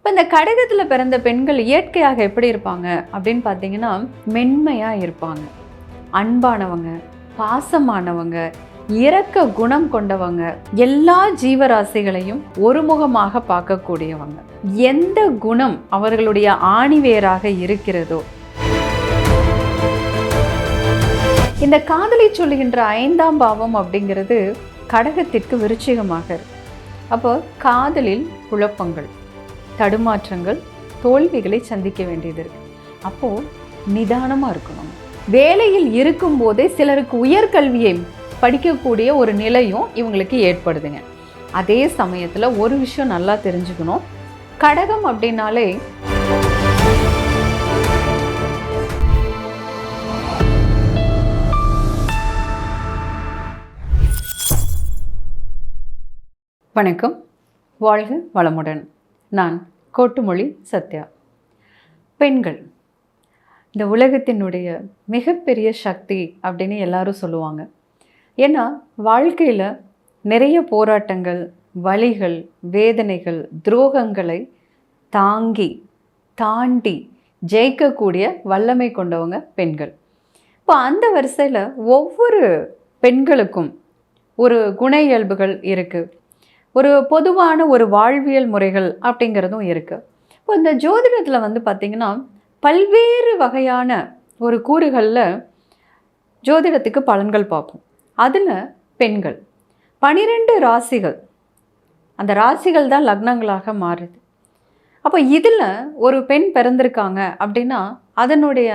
இப்போ இந்த கடகத்தில் பிறந்த பெண்கள் இயற்கையாக எப்படி இருப்பாங்க அப்படின்னு பார்த்தீங்கன்னா, மென்மையாக இருப்பாங்க, அன்பானவங்க, பாசமானவங்க, இரக்க குணம் கொண்டவங்க, எல்லா ஜீவராசிகளையும் ஒருமுகமாக பார்க்கக்கூடியவங்க. எந்த குணம் அவர்களுடைய ஆணிவேராக இருக்கிறதோ, இந்த காதலை சொல்லுகின்ற 5ஆம் பாவம் அப்படிங்கிறது கடகத்திற்கு விருச்சிகமாக இருக்கு. அப்போ காதலில் குழப்பங்கள், தடுமாற்றங்கள், தோல்விகளை சந்திக்க வேண்டியது இருக்கு. அப்போது நிதானமாக இருக்கணும். வேலையில் இருக்கும்போதே சிலருக்கு உயர்கல்வியை படிக்கக்கூடிய ஒரு நிலையும் இவங்களுக்கு ஏற்படுதுங்க. அதே சமயத்தில் ஒரு விஷயம் நல்லா தெரிஞ்சுக்கணும், கடகம் அப்படின்னாலே வணக்கம், வாழ்க வளமுடன். நான் கோட்டுமொழி சத்யா. பெண்கள் இந்த உலகத்தினுடைய மிகப்பெரிய சக்தி அப்படின்னு எல்லாரும் சொல்லுவாங்க. ஏன்னா வாழ்க்கையில் நிறைய போராட்டங்கள், வலிகள், வேதனைகள், துரோகங்களை தாண்டி ஜெயிக்கக்கூடிய வல்லமை கொண்டவங்க பெண்கள். இப்போ அந்த வரிசையில் ஒவ்வொரு பெண்களுக்கும் ஒரு குண இயல்புகள் இருக்குது, ஒரு பொதுவான ஒரு வாழ்வியல் முறைகள் அப்படிங்கிறதும் இருக்குது. இப்போ இந்த ஜோதிடத்தில் பார்த்திங்கன்னா பல்வேறு வகையான ஒரு கூறுகளில் ஜோதிடத்துக்கு பலன்கள் பார்ப்போம். அதில் பெண்கள் 12 ராசிகள், அந்த ராசிகள் தான் லக்னங்களாக மாறுது. அப்போ இதில் ஒரு பெண் பிறந்திருக்காங்க அப்படின்னா அதனுடைய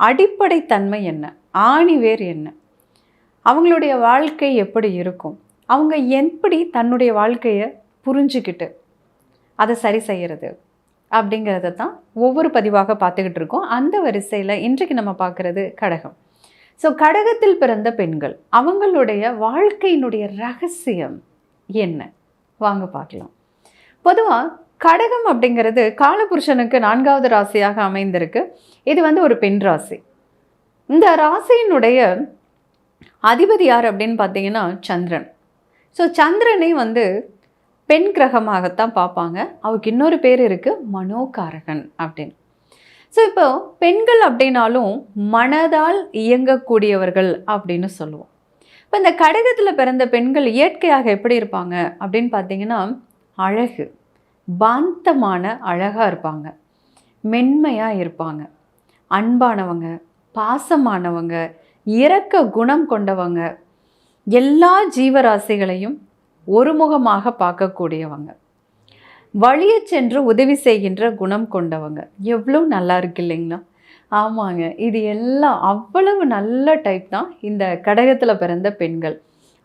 அடிப்படை தன்மை என்ன, ஆணிவேர் என்ன, அவங்களுடைய வாழ்க்கை எப்படி இருக்கும், அவங்க எப்படி தன்னுடைய வாழ்க்கையை புரிஞ்சுக்கிட்டு அதை சரி செய்கிறது அப்படிங்கிறத தான் ஒவ்வொரு பதிவாக பார்த்துக்கிட்டு இருக்கோம். அந்த வரிசையில் இன்றைக்கு நம்ம பார்க்குறது கடகம். ஸோ கடகத்தில் பிறந்த பெண்கள், அவங்களுடைய வாழ்க்கையினுடைய ரகசியம் என்ன, வாங்க பார்க்கலாம். பொதுவாக கடகம் அப்படிங்கிறது காலபுருஷனுக்கு 4வது ராசியாக அமைந்திருக்கு. இது ஒரு பெண் ராசி. இந்த ராசியினுடைய அதிபதி யார் அப்படின்னு பார்த்தீங்கன்னா சந்திரன். ஸோ சந்திரனை பெண் கிரகமாகத்தான் பார்ப்பாங்க. அவருக்கு இன்னொரு பேர் இருக்குது, மனோகாரகன் அப்படின்னு. ஸோ இப்போ பெண்கள் அப்படின்னாலும் மனதால் இயங்கக்கூடியவர்கள் அப்படின்னு சொல்லுவோம். இப்போ இந்த கடகத்தில் பிறந்த பெண்கள் இயற்கையாக எப்படி இருப்பாங்க அப்படின்னு பார்த்தீங்கன்னா, அழகு, பாந்தமான அழகாக இருப்பாங்க, மென்மையாக இருப்பாங்க, அன்பானவங்க, பாசமானவங்க, இரக்க குணம் கொண்டவங்க, எல்லா ஜீவராசிகளையும் ஒருமுகமாக பார்க்கக்கூடியவங்க, வழிய சென்று உதவி செய்கின்ற குணம் கொண்டவங்க. எவ்வளோ நல்லா இருக்கு இல்லைங்களா? ஆமாங்க, இது எல்லாம் அவ்வளவு நல்ல டைப் தான் இந்த கடகத்தில் பிறந்த பெண்கள்.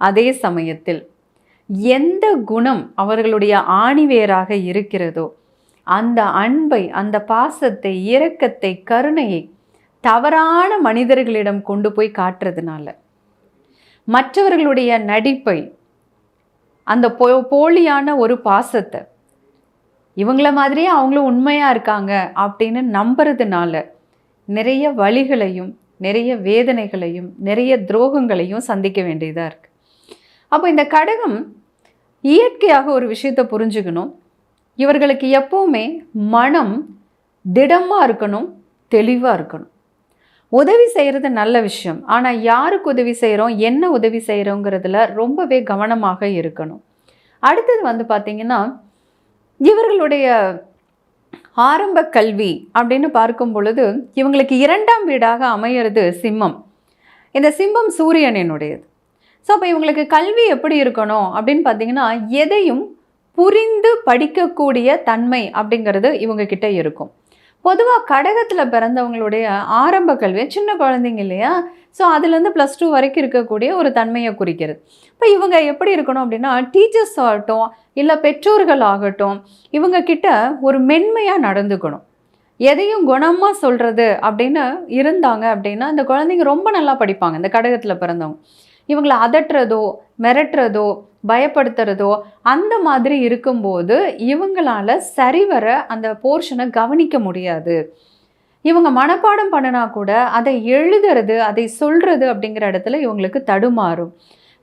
அதே சமயத்தில் எந்த குணம் அவர்களுடைய ஆணிவேராக இருக்கிறதோ அந்த அன்பை, அந்த பாசத்தை, இரக்கத்தை, கருணையை தவறான மனிதர்களிடம் கொண்டு போய் காட்டுறதுனால, மற்றவர்களுடைய நடிப்பை, அந்த போலியான ஒரு பாசத்தை, இவங்கள மாதிரியே அவங்களும் உண்மையாக இருக்காங்க அப்படின்னு நம்புறதுனால நிறைய வலிகளையும், நிறைய வேதனைகளையும், நிறைய துரோகங்களையும் சந்திக்க வேண்டியதாக இருக்குது. அப்போ இந்த கடகம் இயற்கையாக ஒரு விஷயத்தை புரிஞ்சுக்கணும், இவர்களுக்கு எப்போவுமே மனம் திடமாக இருக்கணும், தெளிவாக இருக்கணும். உதவி செய்கிறது நல்ல விஷயம், ஆனால் யாருக்கு உதவி செய்கிறோம், என்ன உதவி செய்கிறோங்கிறதுல ரொம்பவே கவனமாக இருக்கணும். அடுத்தது பார்த்திங்கன்னா, இவர்களுடைய ஆரம்ப கல்வி அப்படின்னு பார்க்கும் பொழுது இவங்களுக்கு 2ஆம் வீடாக அமையிறது சிம்மம். இந்த சிம்மம் சூரியனினுடையது. ஸோ அப்போ இவங்களுக்கு கல்வி எப்படி இருக்கணும் அப்படின்னு பார்த்திங்கன்னா, எதையும் புரிந்து படிக்கக்கூடிய தன்மை அப்படிங்கிறது இவங்கக்கிட்ட இருக்கும். பொதுவாக கடகத்தில் பிறந்தவங்களுடைய ஆரம்ப கல்வி சின்ன குழந்தைங்க இல்லையா, ஸோ அதுலேருந்து +2 வரைக்கும் இருக்கக்கூடிய ஒரு தன்மையை குறிக்கிறது. இப்போ இவங்க எப்படி இருக்கணும் அப்படின்னா, டீச்சர்ஸ் ஆகட்டும் இல்லை பெற்றோர்கள் ஆகட்டும், இவங்கக்கிட்ட ஒரு மென்மையாக நடந்துக்கணும். எதையும் குணமாக சொல்கிறது அப்படின்னு இருந்தாங்க அப்படின்னா அந்த குழந்தைங்க ரொம்ப நல்லா படிப்பாங்க. இந்த கடகத்தில் பிறந்தவங்க இவங்களை அதட்டுறதோ, மிரட்டுறதோ, பயப்படுத்துறதோ அந்த மாதிரி இருக்கும்போது இவங்களால சரிவர அந்த போர்ஷனை கவனிக்க முடியாது. இவங்க மனப்பாடம் பண்ணினா கூட அதை எழுதுறது, அதை சொல்கிறது அப்படிங்கிற இடத்துல இவங்களுக்கு தடுமாறும்.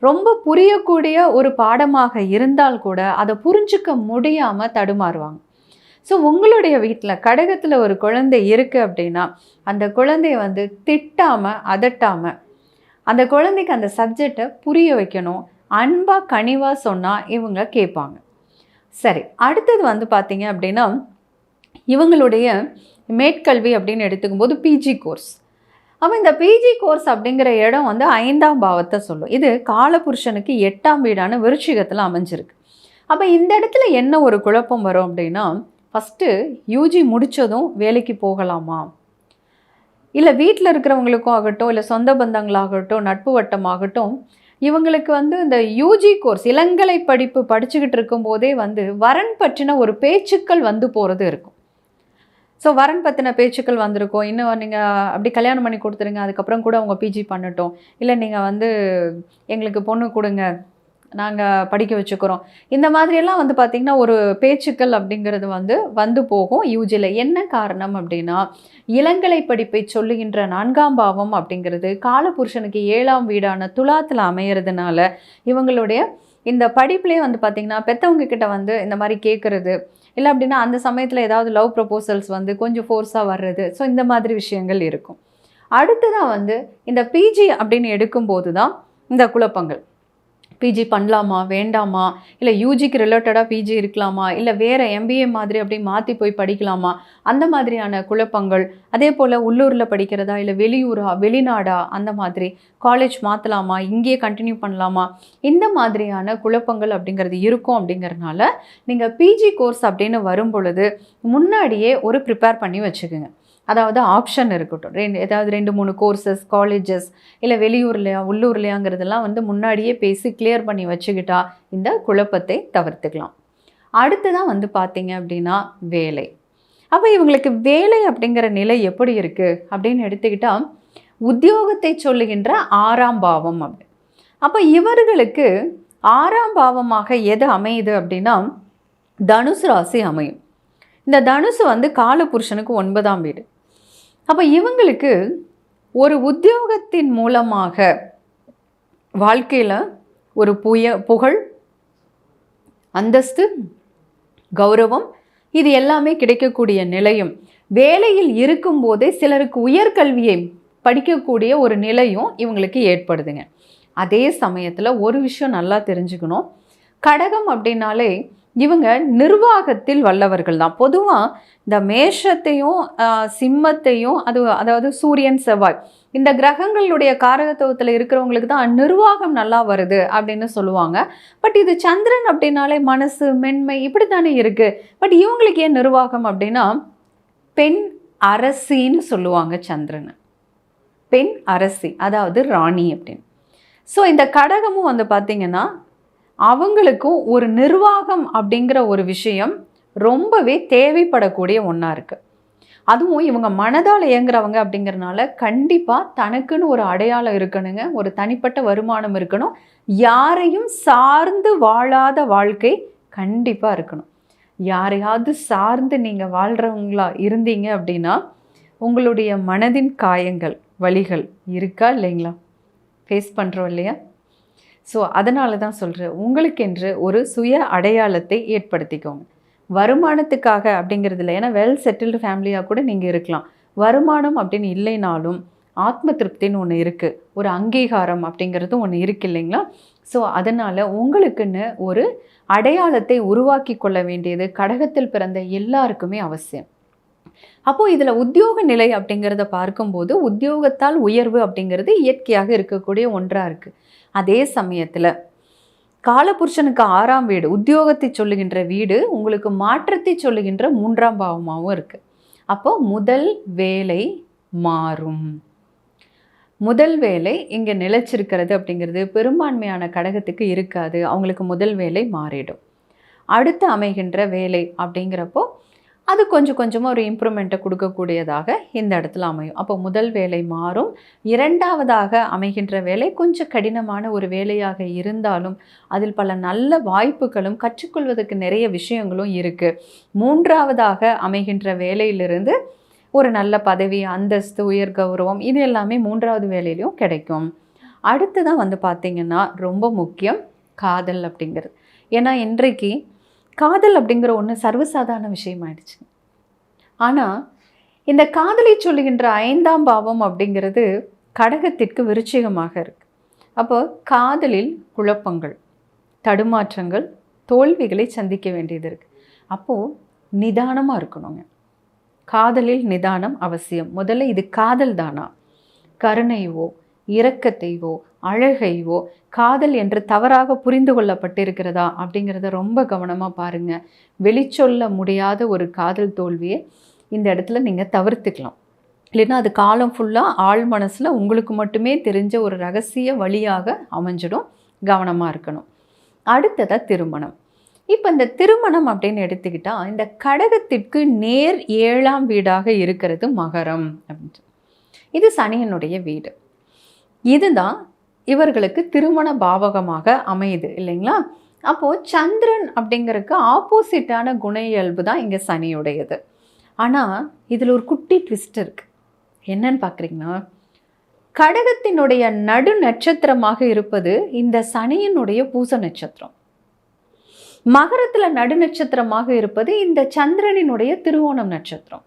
ரொம்ப புரியக்கூடிய ஒரு பாடமாக இருந்தால் கூட அதை புரிஞ்சிக்க முடியாமல் தடுமாறுவாங்க. ஸோ உங்களுடைய வீட்டில் கடகத்தில் ஒரு குழந்தை இருக்குது அப்படின்னா அந்த குழந்தைய வந்து திட்டாமல் அதட்டாமல் அந்த குழந்தைக்கு அந்த சப்ஜெக்டை புரிய வைக்கணும். அன்பாக கனிவாக சொன்னால் இவங்க கேட்பாங்க. சரி, அடுத்தது வந்து பார்த்தீங்க அப்படின்னா இவங்களுடைய மேற்கல்வி அப்படின்னு எடுத்துக்கும் போது பிஜி கோர்ஸ். அப்போ இந்த பிஜி கோர்ஸ் அப்படிங்கிற இடம் வந்து 5ஆம் பாவத்தை சொல்லும். இது காலபுருஷனுக்கு 8ஆம் வீடான விருச்சிகத்தில் அமைஞ்சிருக்கு. அப்போ இந்த இடத்துல என்ன ஒரு குழப்பம் வரும் அப்படின்னா, ஃபஸ்ட்டு யூஜி முடித்ததும் வேலைக்கு போகலாமா, இல்லை வீட்டில் இருக்கிறவங்களுக்கும் ஆகட்டும், இல்லை சொந்த பந்தங்களாகட்டும், நட்பு வட்டமாகட்டும், இவங்களுக்கு வந்து இந்த யூஜி கோர்ஸ் இளங்கலை படிப்பு படிச்சுக்கிட்டு இருக்கும்போதே வந்து வரன் பற்றின ஒரு பேச்சுக்கள் வந்து போகிறது இருக்கும். ஸோ வரன் பற்றின பேச்சுக்கள் வந்திருக்கும். இன்னும் நீங்கள் அப்படி கல்யாணம் பண்ணி கொடுத்துருங்க, அதுக்கப்புறம் கூட அவங்க பிஜி பண்ணட்டும், இல்லை நீங்கள் வந்து எங்களுக்கு பொண்ணு கொடுங்க, நாங்கள் படிக்க வச்சுக்கிறோம். இந்த மாதிரியெல்லாம் வந்து பார்த்திங்கன்னா ஒரு பேச்சுக்கள் அப்படிங்கிறது வந்து போகும் யூஜியில். என்ன காரணம் அப்படின்னா, இளங்கலை படிப்பை சொல்லுகின்ற 4ஆம் பாவம் அப்படிங்கிறது காலபுருஷனுக்கு 7ஆம் வீடான துலாத்தில் அமையிறதுனால இவங்களுடைய இந்த படிப்புலேயே வந்து பார்த்திங்கன்னா பெற்றவங்க கிட்ட வந்து இந்த மாதிரி கேட்குறது, இல்லை அப்படின்னா அந்த சமயத்தில் ஏதாவது லவ் ப்ரப்போசல்ஸ் வந்து கொஞ்சம் ஃபோர்ஸாக வர்றது. ஸோ இந்த மாதிரி விஷயங்கள் இருக்கும். அடுத்ததான் வந்து இந்த பிஜி அப்படின்னு எடுக்கும்போது தான் இந்த குழப்பங்கள். பிஜி பண்ணலாமா வேண்டாமா, இல்லை யூஜிக்கு ரிலேட்டடாக பிஜி இருக்கலாமா, இல்லை வேறு எம்பிஏ மாதிரி அப்படி மாற்றி போய் படிக்கலாமா, அந்த மாதிரியான குழப்பங்கள். அதே போல் உள்ளூரில் படிக்கிறதா இல்லை வெளியூரா வெளிநாடா, அந்த மாதிரி காலேஜ் மாற்றலாமா, இங்கேயே கண்டினியூ பண்ணலாமா, இந்த மாதிரியான குழப்பங்கள் அப்படிங்கிறது இருக்கும். அப்படிங்கிறதுனால நீங்கள் பிஜி கோர்ஸ் அப்படின்னு வரும் பொழுது முன்னாடியே ஒரு ப்ரிப்பேர் பண்ணி வச்சுக்கோங்க. அதாவது ஆப்ஷன் இருக்கட்டும், ஏதாவது 2-3 கோர்சஸ் காலேஜஸ், இல்லை வெளியூர்லையா உள்ளூர்லையாங்கிறதெல்லாம் வந்து முன்னாடியே பேசி கிளியர் பண்ணி வச்சுக்கிட்டா இந்த குழப்பத்தை தவிர்த்துக்கலாம். அடுத்ததான் வந்து பார்த்தீங்க அப்படின்னா வேலை. அப்போ இவங்களுக்கு வேலை அப்படிங்கிற நிலை எப்படி இருக்குது அப்படின்னு எடுத்துக்கிட்டால் உத்தியோகத்தை சொல்லுகின்ற 6ஆம் பாவம் அப்படி. அப்போ இவர்களுக்கு 6ஆம் பாவமாக எது அமையுது அப்படின்னா தனுசு ராசி அமையும். இந்த தனுசு வந்து காலபுருஷனுக்கு 9ஆம் வீடு. அப்போ இவங்களுக்கு ஒரு உத்தியோகத்தின் மூலமாக வாழ்க்கையில் ஒரு புகழ், அந்தஸ்து, கௌரவம் இது எல்லாமே கிடைக்கக்கூடிய நிலையும், வேலையில் இருக்கும்போதே சிலருக்கு உயர்கல்வியை படிக்கக்கூடிய ஒரு நிலையும் இவங்களுக்கு ஏற்படுதுங்க. அதே சமயத்தில் ஒரு விஷயம் நல்லா தெரிஞ்சுக்கணும், கடகம் அப்படின்னாலே இவங்க நிர்வாகத்தில் வல்லவர்கள் தான். பொதுவாக இந்த மேஷத்தையும் சிம்மத்தையும் அதாவது சூரியன் செவ்வாய் இந்த கிரகங்களுடைய காரகத்துவத்தில் இருக்கிறவங்களுக்கு தான் நிர்வாகம் நல்லா வருது அப்படின்னு சொல்லுவாங்க. பட் இது சந்திரன் அப்படின்னாலே மனசு மென்மை இப்படி தானே இருக்குது. பட் இவங்களுக்கு ஏன் நிர்வாகம் அப்படின்னா பெண் அரசின்னு சொல்லுவாங்க சந்திரனை. பெண் அரசி அதாவது ராணி அப்படின்னு. ஸோ இந்த கடகமும் வந்து பார்த்திங்கன்னா அவங்களுக்கும் ஒரு நிர்வாகம் அப்படிங்கிற ஒரு விஷயம் ரொம்பவே தேவைப்படக்கூடிய ஒன்றா இருக்குது. அதுவும் இவங்க மனதால் இயங்குறவங்க அப்படிங்கிறனால கண்டிப்பாக தனக்குன்னு ஒரு அடையாளம் இருக்கணுங்க, ஒரு தனிப்பட்ட வருமானம் இருக்கணும், யாரையும் சார்ந்து வாழாத வாழ்க்கை கண்டிப்பாக இருக்கணும். யாரையாவது சார்ந்து நீங்கள் வாழ்கிறவங்களா இருந்தீங்க அப்படின்னா உங்களுடைய மனதின் காயங்கள் வலிகள் இருக்கா இல்லைங்களா, ஃபேஸ் பண்ணுறோம் இல்லையா? ஸோ அதனால தான் சொல்கிறேன், உங்களுக்கென்று ஒரு சுய அடையாளத்தை ஏற்படுத்திக்கோங்க. வருமானத்துக்காக அப்படிங்கிறதுல, ஏன்னா வெல் செட்டில்டு ஃபேமிலியாக கூட நீங்கள் இருக்கலாம். வருமானம் அப்படின்னு இல்லைனாலும் ஆத்ம திருப்தின்னு ஒன்று இருக்குது, ஒரு அங்கீகாரம் அப்படிங்கிறதும் ஒன்று இருக்குது இல்லைங்களா? ஸோ அதனால் உங்களுக்குன்னு ஒரு அடையாளத்தை உருவாக்கி கொள்ள வேண்டியது கடகத்தில் பிறந்த எல்லாருக்குமே அவசியம். அப்போது இதில் உத்தியோக நிலை அப்படிங்கிறத பார்க்கும்போது உத்தியோகத்தால் உயர்வு அப்படிங்கிறது இயற்கையாக இருக்கக்கூடிய ஒன்றாக இருக்குது. அதே சமயத்தில் காலபுருஷனுக்கு 6ஆம் வீடு உத்தியோகத்தை சொல்லுகின்ற வீடு உங்களுக்கு மாற்றத்தை சொல்லுகின்ற 3ஆம் பாவமாகவும் இருக்குது. அப்போ முதல் வேலை மாறும். முதல் வேலை இங்கே நிலைச்சிருக்கிறது அப்படிங்கிறது பெரும்பான்மையான கடகத்துக்கு இருக்காது. அவங்களுக்கு முதல் வேலை மாறிடும். அடுத்து அமைகின்ற வேலை அப்படிங்கிறப்போ அது கொஞ்சம் கொஞ்சமாக ஒரு இம்ப்ரூவ்மெண்ட்டை கொடுக்கக்கூடியதாக இந்த இடத்துல அமையும். அப்போ முதல் வேலை மாறும். இரண்டாவதாக அமைகின்ற வேலை கொஞ்சம் கடினமான ஒரு வேலையாக இருந்தாலும் அதில் பல நல்ல வாய்ப்புகளும் கற்றுக்கொள்வதற்கு நிறைய விஷயங்களும் இருக்குது. மூன்றாவதாக அமைகின்ற வேலையிலிருந்து ஒரு நல்ல பதவி, அந்தஸ்து, உயர் கௌரவம் இது எல்லாமே 3ஆவது வேலையிலையும் கிடைக்கும். அடுத்து தான் வந்து பார்த்திங்கன்னா ரொம்ப முக்கியம் காதல் அப்படிங்கிறது. ஏன்னா இன்றைக்கு காதல் அப்படிங்கிற ஒன்று சர்வசாதாரண விஷயமாயிடுச்சு. ஆனால் இந்த காதலை சொல்லுகின்ற 5ஆம் பாவம் அப்படிங்கிறது கடகத்திற்கு விருச்சிகமாக இருக்குது. அப்போ காதலில் குழப்பங்கள், தடுமாற்றங்கள், தோல்விகளை சந்திக்க வேண்டியது இருக்குது. அப்போது நிதானமாக இருக்கணுங்க. காதலில் நிதானம் அவசியம். முதல்ல இது காதல் தானா, கருணையோ இரக்கத்தைவோ அழகைவோ காதல் என்று தவறாக புரிந்து கொள்ளப்பட்டிருக்கிறதா அப்படிங்கிறத ரொம்ப கவனமாக பாருங்கள். வெளிச்சொல்ல முடியாத ஒரு காதல் தோல்வியை இந்த இடத்துல நீங்கள் தவிர்த்துக்கலாம். இல்லைன்னா அது காலம் ஃபுல்லாக ஆழ் மனசில் உங்களுக்கு மட்டுமே தெரிஞ்ச ஒரு ரகசிய வழியாக அமைஞ்சிடும். கவனமாக இருக்கணும். அடுத்ததாக திருமணம். இப்போ இந்த திருமணம் அப்படின்னு எடுத்துக்கிட்டால் இந்த கடகத்திற்கு நேர் 7ஆம் வீடாக இருக்கிறது மகரம் அப்படின்ட்டு. இது சனியனுடைய வீடு. இதுதான் இவர்களுக்கு திருமண பாவகமாக அமையுது இல்லைங்களா? அப்போது சந்திரன் அப்படிங்கிறதுக்கு ஆப்போசிட்டான குண இயல்பு தான் இங்கே சனியுடையது. ஆனால் இதில் ஒரு குட்டி ட்விஸ்ட் இருக்குது. என்னன்னு பார்க்குறீங்கன்னா, கடகத்தினுடைய நடு நட்சத்திரமாக இருப்பது இந்த சனியினுடைய பூச நட்சத்திரம். மகரத்தில் நடு நட்சத்திரமாக இருப்பது இந்த சந்திரனினுடைய திருவோணம் நட்சத்திரம்.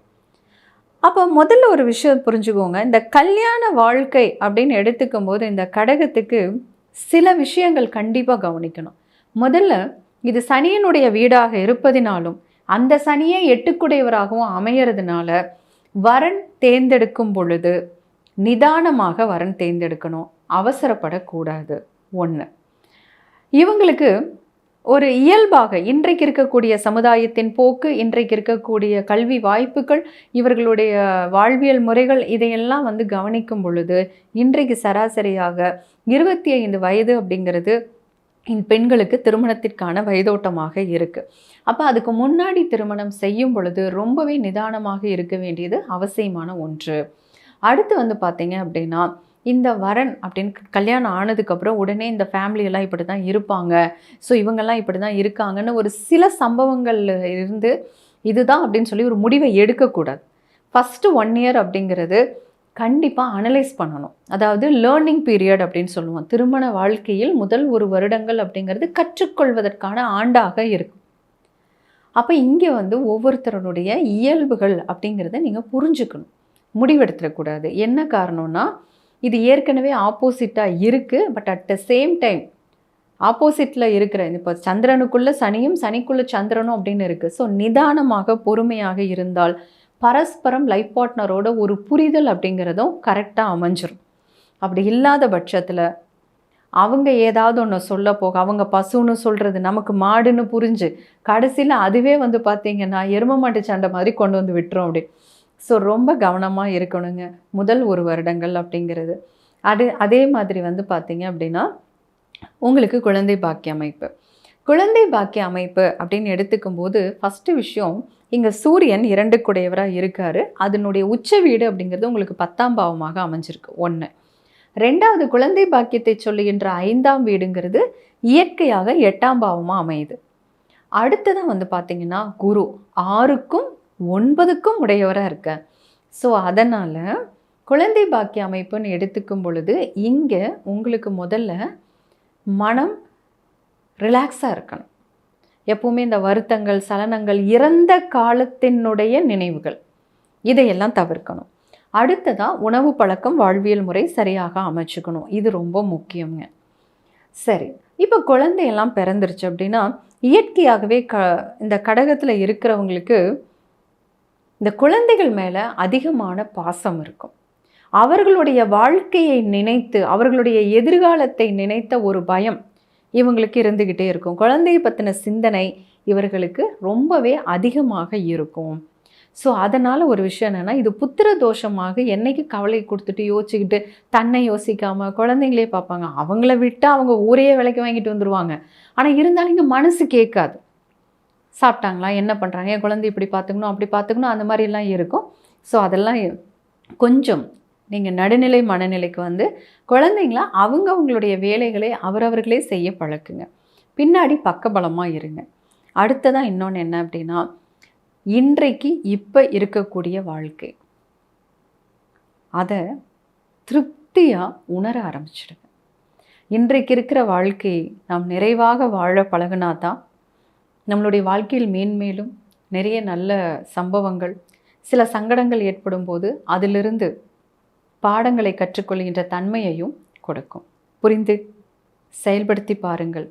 அப்போ முதல்ல ஒரு விஷயம் புரிஞ்சுக்கோங்க. இந்த கல்யாண வாழ்க்கை அப்படின்னு எடுத்துக்கும் போது இந்த கடகத்துக்கு சில விஷயங்கள் கண்டிப்பாக கவனிக்கணும். முதல்ல இது சனியினுடைய வீடாக இருப்பதினாலும் அந்த சனியை 8குடையவராகவும் அமையறதுனால வரன் தேர்ந்தெடுக்கும் பொழுது நிதானமாக வரன் தேர்ந்தெடுக்கணும். அவசரப்படக்கூடாது. ஒன்று, இவங்களுக்கு ஒரு இயல்பாக இன்றைக்கு இருக்கக்கூடிய சமுதாயத்தின் போக்கு, இன்றைக்கு இருக்கக்கூடிய கல்வி வாய்ப்புகள், இவர்களுடைய வாழ்வியல் முறைகள், இதையெல்லாம் கவனிக்கும் பொழுது இன்றைக்கு சராசரியாக 25 வயது அப்படிங்கிறது பெண்களுக்கு திருமணத்திற்கான வயதோட்டமாக இருக்குது. அப்போ அதுக்கு முன்னாடி திருமணம் செய்யும் பொழுது ரொம்பவே நிதானமாக இருக்க வேண்டியது அவசியமான ஒன்று. அடுத்து பார்த்தீங்க அப்படின்னா, இந்த வரன் அப்படின்னு கல்யாணம் ஆனதுக்கப்புறம் உடனே இந்த ஃபேமிலியெல்லாம் இப்படி தான் இருப்பாங்க, ஸோ இவங்கெல்லாம் இப்படி தான் இருக்காங்கன்னு ஒரு சில சம்பவங்கள் இருந்து இதுதான் அப்படின்னு சொல்லி ஒரு முடிவை எடுக்கக்கூடாது. ஃபஸ்ட்டு 1 இயர் அப்படிங்கிறது கண்டிப்பாக அனலைஸ் பண்ணணும். அதாவது லேர்னிங் பீரியட் அப்படின்னு சொல்லுவோம். திருமண வாழ்க்கையில் முதல் 1 வருடங்கள் அப்படிங்கிறது கற்றுக்கொள்வதற்கான ஆண்டாக இருக்கும். அப்போ இங்கே ஒவ்வொருத்தருடைய இயல்புகள் அப்படிங்கிறத நீங்கள் புரிஞ்சுக்கணும். முடிவெடுத்துடக்கூடாது. என்ன காரணம்னா, இது ஏற்கனவே ஆப்போசிட்டாக இருக்குது. But at the same time ஆப்போசிட்டில் இருக்கிற இப்போ சந்திரனுக்குள்ள சனியும் சனிக்குள்ள சந்திரனும் அப்படின்னு இருக்குது. ஸோ நிதானமாக பொறுமையாக இருந்தால் பரஸ்பரம் லைஃப் பார்ட்னரோட ஒரு புரிதல் அப்படிங்கிறதும் கரெக்டாக அமைஞ்சிரும். அப்படி இல்லாத பட்சத்தில் அவங்க ஏதாவது ஒன்று சொல்ல போக, அவங்க பசுன்னு சொல்கிறது நமக்கு மாடுன்னு புரிஞ்சு கடைசியில் அதுவே பார்த்தீங்கன்னா எரும மாட்டு சண்டை மாதிரி கொண்டு வந்து விட்டுரும் அப்படி. ஸோ ரொம்ப கவனமாக இருக்கணுங்க முதல் 1 வருடங்கள் அப்படிங்கிறது. அதே மாதிரி பார்த்தீங்க அப்படின்னா உங்களுக்கு குழந்தை பாக்கிய அமைப்பு. குழந்தை பாக்கிய அமைப்பு அப்படின்னு எடுத்துக்கும் போது ஃபஸ்ட்டு விஷயம், இங்கே சூரியன் 2குடையவராக இருக்கார். அதனுடைய உச்ச வீடு அப்படிங்கிறது உங்களுக்கு 10ஆம் பாவமாக அமைஞ்சிருக்கு. 1. 2வது குழந்தை பாக்கியத்தை சொல்லுகின்ற 5ஆம் வீடுங்கிறது இயற்கையாக 8ஆம் பாவமாக அமையுது. அடுத்ததான் பார்த்தீங்கன்னா குரு 6க்கும் 9க்கும் உடையவராக இருக்க. ஸோ அதனால் குழந்தை பாக்கிய அமைப்புன்னு எடுத்துக்கும் பொழுது இங்கே உங்களுக்கு முதல்ல மனம் ரிலாக்ஸாக இருக்கணும். எப்போவுமே இந்த வருத்தங்கள், சலனங்கள், இறந்த காலத்தினுடைய நினைவுகள் இதையெல்லாம் தவிர்க்கணும். அடுத்ததாக உணவு பழக்கம், வாழ்வியல் முறை சரியாக அமைச்சுக்கணும். இது ரொம்ப முக்கியங்க. சரி, இப்போ குழந்தையெல்லாம் பிறந்துருச்சு அப்படின்னா இயற்கையாகவே இந்த கடகத்தில் இருக்கிறவங்களுக்கு இந்த குழந்தைகள் மேலே அதிகமான பாசம் இருக்கும். அவர்களுடைய வாழ்க்கையை நினைத்து, அவர்களுடைய எதிர்காலத்தை நினைத்த ஒரு பயம் இவங்களுக்கு இருந்துக்கிட்டே இருக்கும். குழந்தையை பற்றின சிந்தனை இவர்களுக்கு ரொம்பவே அதிகமாக இருக்கும். ஸோ அதனால் ஒரு விஷயம் என்னென்னா, இது புத்திர தோஷமாக என்னைக்கு கவலை கொடுத்துட்டு யோசிச்சுக்கிட்டு தன்னை யோசிக்காமல் குழந்தைங்களே பார்ப்பாங்க. அவங்கள விட்டால் அவங்க ஊரையே விலைக்கு வாங்கிட்டு வந்துடுவாங்க. ஆனால் இருந்தாலும் இங்கே மனசு கேட்காது. சாப்பிட்டாங்களா, என்ன பண்ணுறாங்க, என் குழந்தை இப்படி பார்த்துக்கணும் அப்படி பார்த்துக்கணும், அந்த மாதிரிலாம் இருக்கும். ஸோ அதெல்லாம் கொஞ்சம் நீங்கள் நடுநிலை மனநிலைக்கு குழந்தைங்கள அவங்களுடைய வேலைகளை அவரவர்களே செய்ய பழக்குங்க. பின்னாடி பக்கபலமாக இருங்க. அடுத்ததான் இன்னொன்று என்ன அப்படின்னா, இன்றைக்கு இப்போ இருக்கக்கூடிய வாழ்க்கை அதை திருப்தியாக உணர ஆரம்பிச்சிடுங்க. இன்றைக்கு இருக்கிற வாழ்க்கையை நாம் நிறைவாக வாழ பழகுனா தான் நம்மளுடைய வாழ்க்கையில் மேன்மேலும் நிறைய நல்ல சம்பவங்கள், சில சங்கடங்கள் ஏற்படும் போது அதிலிருந்து பாடங்களை கற்றுக்கொள்கின்ற தன்மையையும் கொடுக்கும். புரிந்து செயல்படுத்தி பாருங்கள்.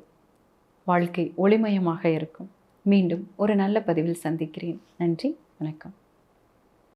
வாழ்க்கை ஒளிமயமாக இருக்கும். மீண்டும் ஒரு நல்ல பதிவில் சந்திக்கிறேன். நன்றி, வணக்கம்.